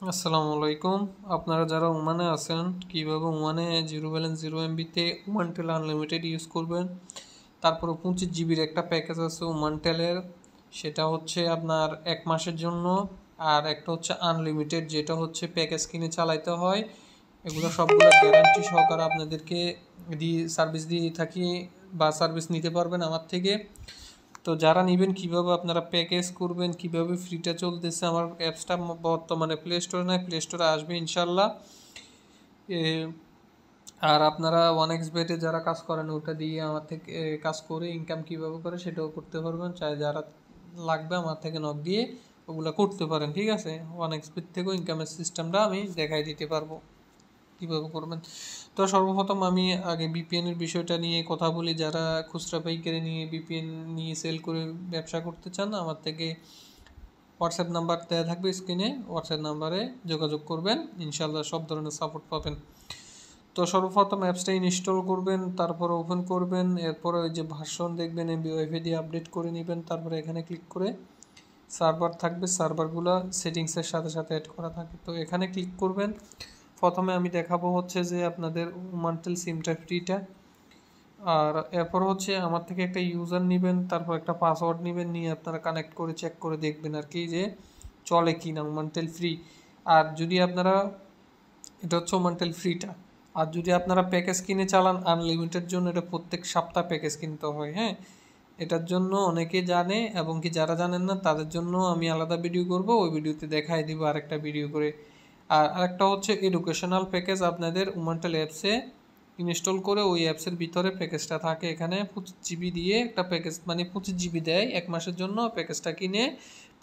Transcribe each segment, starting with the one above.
আসসালামু আলাইকুম। আপনারা যারা ওমানে আছেন কিভাবে ওমানে জিরো ব্যালেন্স 0 MB-তে ওমান টেল আনলিমিটেড ইউজ করবেন, তারপরে 25 GB একটা প্যাকেজ আছে ওমান টেলের, সেটা হচ্ছে আপনার 1 মাসের জন্য। আর একটা হচ্ছে আনলিমিটেড, যেটা হচ্ছে প্যাকেজ কিনে চালাইতে হয়। এগুলো সবগুলো গ্যারান্টি সহকারে আপনাদেরকে সার্ভিস দিয়ে থাকি, বা সার্ভিস নিতে পারবেন আমার থেকে। তো যারা নেবেন কিভাবে আপনারা প্যাকেজ করবেন, কিভাবে ফ্রিটা চলতেছে, আমার অ্যাপসটা বর্তমানে প্লে স্টোরে নয়, প্লে স্টোরে আসবে ইনশাল্লাহ। আর আপনারা OneXBet-এ যারা কাজ করেন ওটা দিয়ে আমার থেকে কাজ করে ইনকাম কিভাবে করে সেটাও করতে পারবেন। চাই যারা লাগবে আমার থেকে নক দিয়ে ওগুলো করতে পারেন, ঠিক আছে। OneXBet থেকেও ইনকামের সিস্টেমটা আমি দেখাই দিতে পারবো কীভাবে করবেন। তো সর্বপ্রথম আমি আগে বিপিএনের বিষয়টা নিয়ে কথা বলি। যারা খুচরা পাইকারি নিয়ে বিপিএন নিয়ে সেল করে ব্যবসা করতে চান, আমার থেকে হোয়াটসঅ্যাপ নাম্বার দেওয়া থাকবে স্ক্রিনে, হোয়াটসঅ্যাপ নাম্বারে যোগাযোগ করবেন, ইনশাল্লাহ সব ধরনের সাপোর্ট পাবেন। তো সর্বপ্রথম অ্যাপসটা ইনস্টল করবেন, তারপর ওপেন করবেন, এরপরে ওই যে ভার্সন দেখবেন MB-WiFi দিয়ে আপডেট করে নেবেন। তারপরে এখানে ক্লিক করে সার্ভার থাকবে, সার্ভারগুলো সেটিংসের সাথে সাথে অ্যাড করা থাকে, তো এখানে ক্লিক করবেন। প্রথমে আমি দেখাবো হচ্ছে যে আপনাদের ওমানটেল সিমটা ফ্রিটা। আর এরপর হচ্ছে আমার থেকে একটা ইউজার নেবেন, তারপর একটা পাসওয়ার্ড নেবেন, নিয়ে আপনারা কানেক্ট করে চেক করে দেখবেন আর কি যে চলে কি না ওমানটেল ফ্রি। আর যদি আপনারা, এটা হচ্ছে ওমানটেল ফ্রিটা, আর যদি আপনারা প্যাকেজ কিনে চালান আনলিমিটেড জন্য, এটা প্রত্যেক সপ্তাহ প্যাকেজ কিনতে হয়। হ্যাঁ, এটার জন্য অনেকে জানে, এবং কি যারা জানেন না তাদের জন্য আমি আলাদা ভিডিও করব, ওই ভিডিওতে দেখাই দিব আরেকটা ভিডিও করে। আর আরেকটা হচ্ছে এডুকেশনাল প্যাকেজ, আপনাদের ওমানটেল অ্যাপসে ইনস্টল করে ওই অ্যাপসের ভিতরে প্যাকেজটা থাকে। এখানে 25 GB দিয়ে একটা প্যাকেজ, মানে 25 GB দেয় 1 মাসের জন্য। প্যাকেজটা কিনে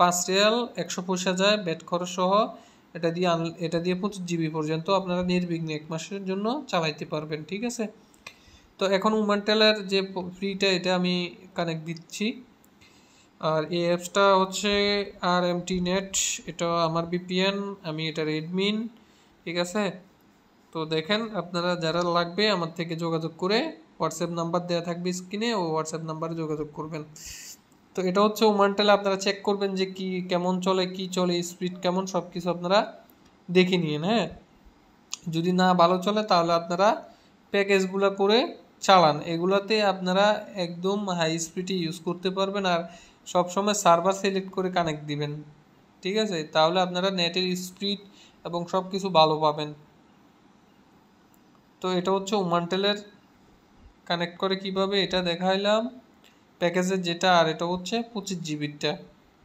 5 রিয়াল 100 পয়সা যায় ব্যাট খরচ সহ। এটা দিয়ে 25 GB পর্যন্ত আপনারা নির্বিঘ্নে 1 মাসের জন্য চালাইতে পারবেন, ঠিক আছে। তো এখন ওমানটেলের যে ফ্রিটা, এটা আমি কানেক্ট দিচ্ছি। আর এই অ্যাপসটা হচ্ছে RMT নেট, এটা আমার VPN, আমি এটার এডমিন, ঠিক আছে। তো দেখেন, আপনারা যারা লাগবে আমার থেকে যোগাযোগ করে, হোয়াটসঅ্যাপ নাম্বার দেওয়া থাকবে স্ক্রিনে, ও হোয়াটসঅ্যাপ নাম্বারে যোগাযোগ করবেন। তো এটা হচ্ছে ওমানটেলে আপনারা চেক করবেন যে কি কেমন চলে, কি চলে, স্পিড কেমন, সব কিছু আপনারা দেখে নিন। হ্যাঁ, যদি না ভালো চলে তাহলে আপনারা প্যাকেজগুলো করে চালান, এগুলোতে আপনারা একদম হাই স্পিডে ইউজ করতে পারবেন। আর সবসময় সার্ভার সিলেক্ট করে কানেক্ট দিবেন, ঠিক আছে, তাহলে আপনারা নেটের স্পিড এবং সব কিছু ভালো পাবেন। তো এটা হচ্ছে ওমানটেলের কানেক্ট করে কিভাবে এটা দেখাইলাম প্যাকেজের যেটা। আর এটা হচ্ছে 25 GB-টা,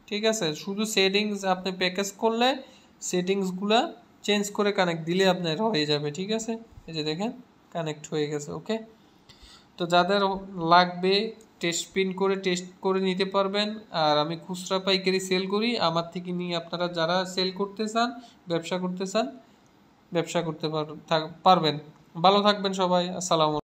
ঠিক আছে। শুধু সেটিংস আপনি প্যাকেজ করলে সেটিংসগুলা চেঞ্জ করে কানেক্ট দিলে আপনার হয়ে যাবে, ঠিক আছে। এই যে দেখেন কানেক্ট হয়ে গেছে, ওকে। তো যাদের লাগবে টেস্ট করে নিতে পারবেন। আর আমি খুচরা পাইকারি সেল করি, আমার থেকে নিয়ে আপনারা যারা সেল করতে চান, ব্যবসা করতে চান, ব্যবসা করতে পারবেন। ভালো থাকবেন সবাই, আসসালামু আলাইকুম।